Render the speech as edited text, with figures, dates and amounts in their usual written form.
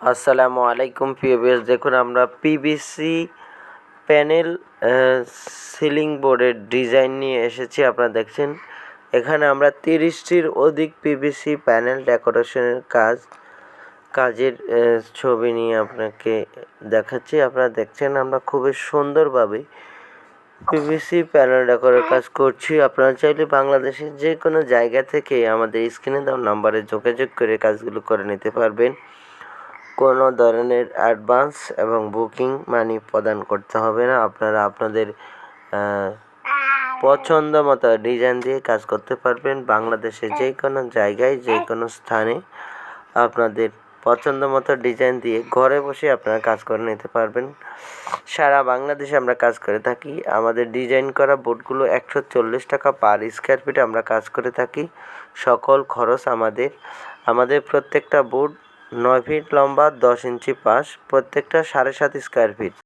আসসালামু আলাইকুম প্রিয় ভিউয়ার্স, দেখুন আমরা পিভিসি প্যানেল সিলিং বোর্ডের ডিজাইন নিয়ে এসেছি। আপনারা দেখছেন এখানে আমরা 30টির অধিক পিভিসি প্যানেল ডেকোরেশনের কাজের ছবি নিয়ে আপনাকে দেখাচ্ছি। আপনারা দেখছেন আমরা খুবই সুন্দরভাবে পিভিসি প্যানেল ডেকোরের কাজ করছি। আপনারা চাইলে বাংলাদেশের যে কোনো জায়গা থেকে আমাদের স্ক্রিনে দেওয়া নাম্বারে যোগাযোগ করে কাজগুলো করে নিতে পারবেন। কোনো ধরনের অ্যাডভান্স এবং বুকিং মানি প্রদান করতে হবে না। আপনারা আপনাদের পছন্দ মতো ডিজাইন দিয়ে কাজ করতে পারবেন। বাংলাদেশের যে কোনো জায়গায় যে কোনো স্থানে আপনাদের পছন্দ মতো ডিজাইন দিয়ে ঘরে বসে আপনারা কাজ করে নিতে পারবেন। সারা বাংলাদেশে আমরা কাজ করে থাকি। আমাদের ডিজাইন করা বোর্ডগুলো 140 টাকা পার স্কোয়ার ফিট আমরা কাজ করে থাকি। সকল খরচ আমাদের প্রত্যেকটা বোর্ড 9 ফিট লম্বা, 10 ইঞ্চি পাশ, প্রত্যেকটা 7.5 স্কোয়ার ফিট।